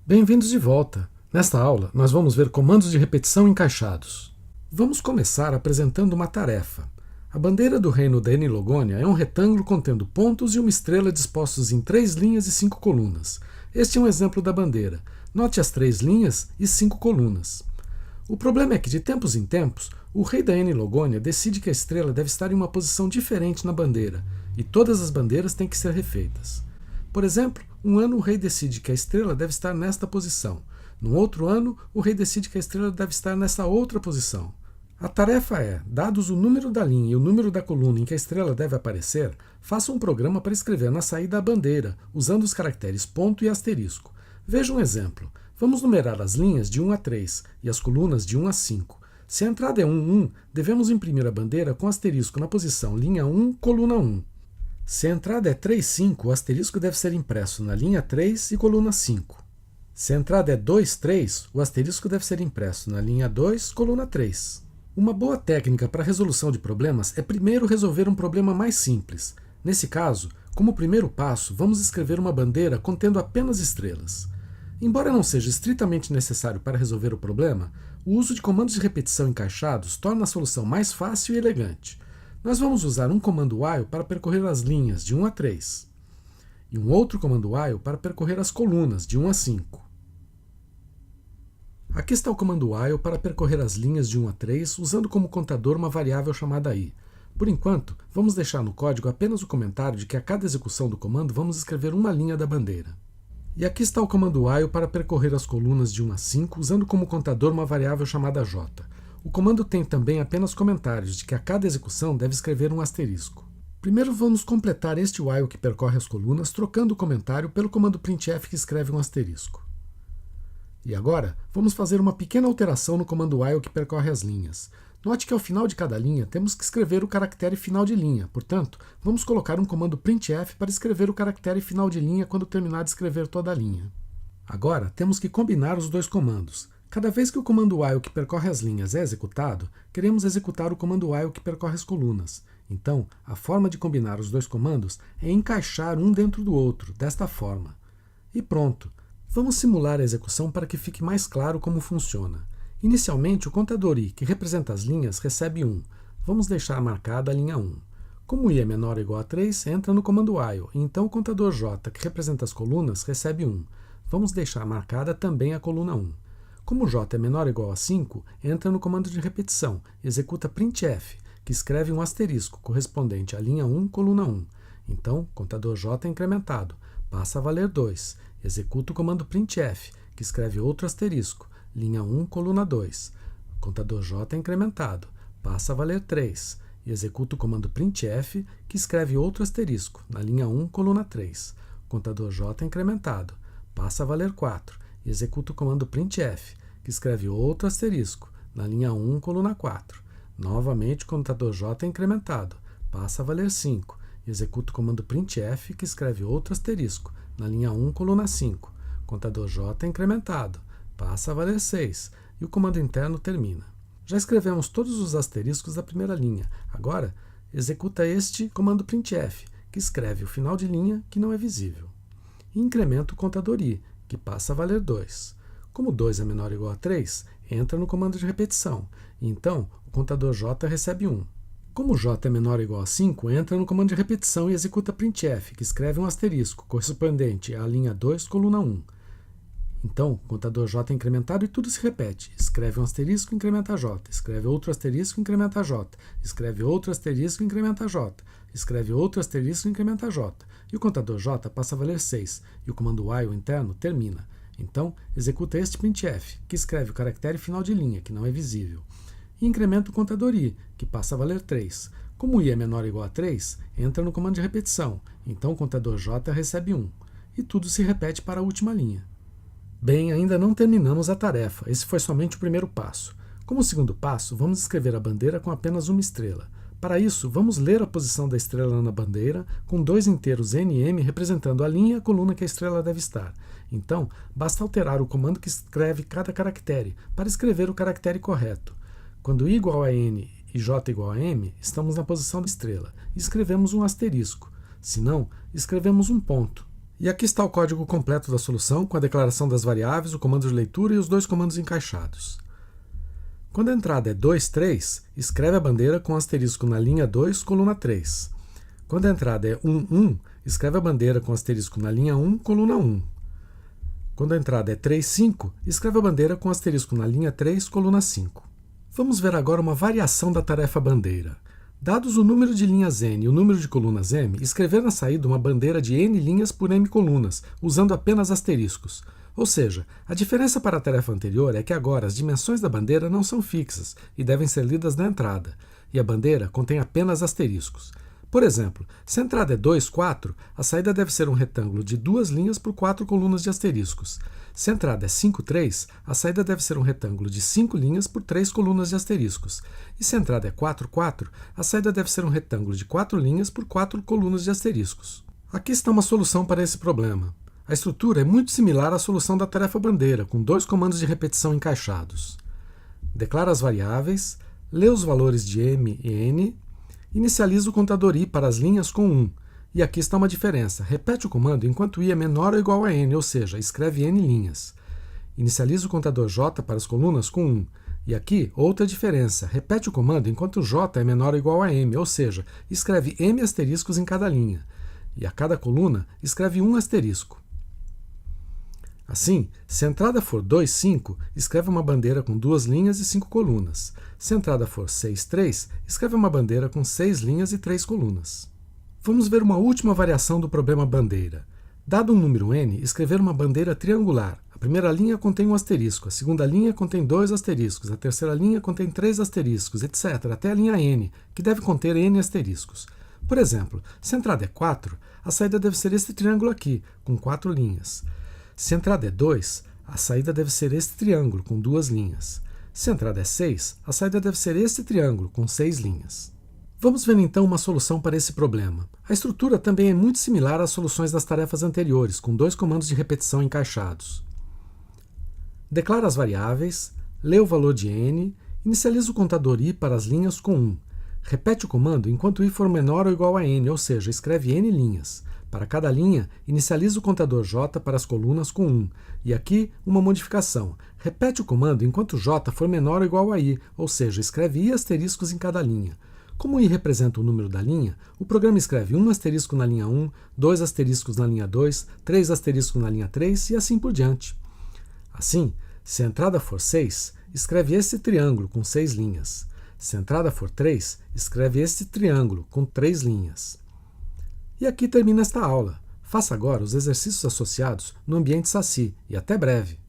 Bem-vindos de volta! Nesta aula, nós vamos ver comandos de repetição encaixados. Vamos começar apresentando uma tarefa. A bandeira do reino da Enilogônia é um retângulo contendo pontos e uma estrela dispostos em 3 linhas e 5 colunas. Este é um exemplo da bandeira. Note as 3 linhas e 5 colunas. O problema é que, de tempos em tempos, o rei da Enilogônia decide que a estrela deve estar em uma posição diferente na bandeira, e todas as bandeiras têm que ser refeitas. Por exemplo, um ano o rei decide que a estrela deve estar nesta posição. Num outro ano, o rei decide que a estrela deve estar nessa outra posição. A tarefa é, dados o número da linha e o número da coluna em que a estrela deve aparecer, faça um programa para escrever na saída a bandeira, usando os caracteres ponto e asterisco. Veja um exemplo. Vamos numerar as linhas de 1 a 3 e as colunas de 1 a 5. Se a entrada é 1, 1, devemos imprimir a bandeira com asterisco na posição linha 1, coluna 1. Se a entrada é 3, 5, o asterisco deve ser impresso na linha 3 e coluna 5. Se a entrada é 2, 3, o asterisco deve ser impresso na linha 2, coluna 3. Uma boa técnica para a resolução de problemas é primeiro resolver um problema mais simples. Nesse caso, como primeiro passo, vamos escrever uma bandeira contendo apenas estrelas. Embora não seja estritamente necessário para resolver o problema, o uso de comandos de repetição encaixados torna a solução mais fácil e elegante. Nós vamos usar um comando while para percorrer as linhas de 1 a 3 e um outro comando while para percorrer as colunas de 1 a 5. Aqui está o comando while para percorrer as linhas de 1 a 3 usando como contador uma variável chamada i. Por enquanto, vamos deixar no código apenas o comentário de que a cada execução do comando vamos escrever uma linha da bandeira. E aqui está o comando while para percorrer as colunas de 1 a 5 usando como contador uma variável chamada j. O comando tem também apenas comentários de que a cada execução deve escrever um asterisco. Primeiro vamos completar este while que percorre as colunas trocando o comentário pelo comando printf que escreve um asterisco. E agora, vamos fazer uma pequena alteração no comando while que percorre as linhas. Note que ao final de cada linha temos que escrever o caractere final de linha, portanto, vamos colocar um comando printf para escrever o caractere final de linha quando terminar de escrever toda a linha. Agora, temos que combinar os dois comandos. Cada vez que o comando while que percorre as linhas é executado, queremos executar o comando while que percorre as colunas. Então, a forma de combinar os dois comandos é encaixar um dentro do outro, desta forma. E pronto! Vamos simular a execução para que fique mais claro como funciona. Inicialmente, o contador i, que representa as linhas, recebe 1. Vamos deixar marcada a linha 1. Como i é menor ou igual a 3, entra no comando while, e então o contador j, que representa as colunas, recebe 1. Vamos deixar marcada também a coluna 1. Como j é menor ou igual a 5, entra no comando de repetição, executa printf, que escreve um asterisco correspondente à linha 1, coluna 1. Então, contador j é incrementado, passa a valer 2. Executa o comando printf, que escreve outro asterisco, linha 1, coluna 2. Contador j é incrementado, passa a valer 3. E executa o comando printf, que escreve outro asterisco, na linha 1, coluna 3. Contador j é incrementado, passa a valer 4. E executa o comando printf, que escreve outro asterisco, na linha 1, coluna 4. Novamente, o contador j é incrementado, passa a valer 5. E executa o comando printf, que escreve outro asterisco, na linha 1, coluna 5. Contador j é incrementado, passa a valer 6. E o comando interno termina. Já escrevemos todos os asteriscos da primeira linha. Agora, executa este comando printf, que escreve o final de linha que não é visível. E incrementa o contador i, que passa a valer 2. Como 2 é menor ou igual a 3, entra no comando de repetição, e então o contador j recebe 1. Como j é menor ou igual a 5, entra no comando de repetição e executa printf, que escreve um asterisco correspondente à linha 2, coluna 1. Então, o contador j é incrementado e tudo se repete. Escreve um asterisco, incrementa j. Escreve outro asterisco, incrementa j. Escreve outro asterisco, incrementa j. Escreve outro asterisco, incrementa j. E o contador j passa a valer 6. E o comando while interno termina. Então, executa este printf, que escreve o caractere final de linha, que não é visível. E incrementa o contador i, que passa a valer 3. Como i é menor ou igual a 3, entra no comando de repetição. Então, o contador j recebe 1. E tudo se repete para a última linha. Bem, ainda não terminamos a tarefa. Esse foi somente o primeiro passo. Como segundo passo, vamos escrever a bandeira com apenas uma estrela. Para isso, vamos ler a posição da estrela na bandeira, com 2 inteiros n e m representando a linha e a coluna que a estrela deve estar. Então, basta alterar o comando que escreve cada caractere, para escrever o caractere correto. Quando i igual a n e j igual a m, estamos na posição da estrela, e escrevemos um asterisco. Se não, escrevemos um ponto. E aqui está o código completo da solução, com a declaração das variáveis, o comando de leitura e os dois comandos encaixados. Quando a entrada é 2, 3, escreve a bandeira com asterisco na linha 2, coluna 3. Quando a entrada é 1, 1, escreve a bandeira com asterisco na linha 1, coluna 1. Quando a entrada é 3, 5, escreve a bandeira com asterisco na linha 3, coluna 5. Vamos ver agora uma variação da tarefa bandeira. Dados o número de linhas n e o número de colunas m, escrever na saída uma bandeira de n linhas por m colunas, usando apenas asteriscos. Ou seja, a diferença para a tarefa anterior é que agora as dimensões da bandeira não são fixas e devem ser lidas na entrada, e a bandeira contém apenas asteriscos. Por exemplo, se a entrada é 2, 4, a saída deve ser um retângulo de 2 linhas por 4 colunas de asteriscos. Se a entrada é 5, 3, a saída deve ser um retângulo de 5 linhas por 3 colunas de asteriscos. E se a entrada é 4, 4, a saída deve ser um retângulo de 4 linhas por 4 colunas de asteriscos. Aqui está uma solução para esse problema. A estrutura é muito similar à solução da tarefa bandeira, com dois comandos de repetição encaixados. Declara as variáveis, lê os valores de m e n, inicializa o contador i para as linhas com 1. E aqui está uma diferença. Repete o comando enquanto i é menor ou igual a n, ou seja, escreve n linhas. Inicializa o contador j para as colunas com 1. E aqui, outra diferença. Repete o comando enquanto j é menor ou igual a m, ou seja, escreve m asteriscos em cada linha. E a cada coluna, escreve 1 asterisco. Assim, se a entrada for 2, 5, escreve uma bandeira com 2 linhas e 5 colunas. Se a entrada for 6, 3, escreve uma bandeira com 6 linhas e 3 colunas. Vamos ver uma última variação do problema bandeira. Dado um número n, escrever uma bandeira triangular. A primeira linha contém um asterisco, a segunda linha contém 2 asteriscos, a terceira linha contém 3 asteriscos, etc., até a linha n, que deve conter n asteriscos. Por exemplo, se a entrada é 4, a saída deve ser este triângulo aqui, com 4 linhas. Se a entrada é 2, a saída deve ser este triângulo, com 2 linhas. Se a entrada é 6, a saída deve ser este triângulo, com 6 linhas. Vamos ver então uma solução para esse problema. A estrutura também é muito similar às soluções das tarefas anteriores, com dois comandos de repetição encaixados. Declara as variáveis, lê o valor de n, inicializa o contador i para as linhas com 1. Repete o comando enquanto i for menor ou igual a n, ou seja, escreve n linhas. Para cada linha, inicializa o contador j para as colunas com 1. E aqui, uma modificação. Repete o comando enquanto j for menor ou igual a i, ou seja, escreve i asteriscos em cada linha. Como i representa o número da linha, o programa escreve 1 asterisco na linha 1, 2 asteriscos na linha 2, 3 asteriscos na linha 3 e assim por diante. Assim, se a entrada for 6, escreve este triângulo com 6 linhas. Se a entrada for 3, escreve este triângulo com 3 linhas. E aqui termina esta aula. Faça agora os exercícios associados no ambiente Saci e até breve!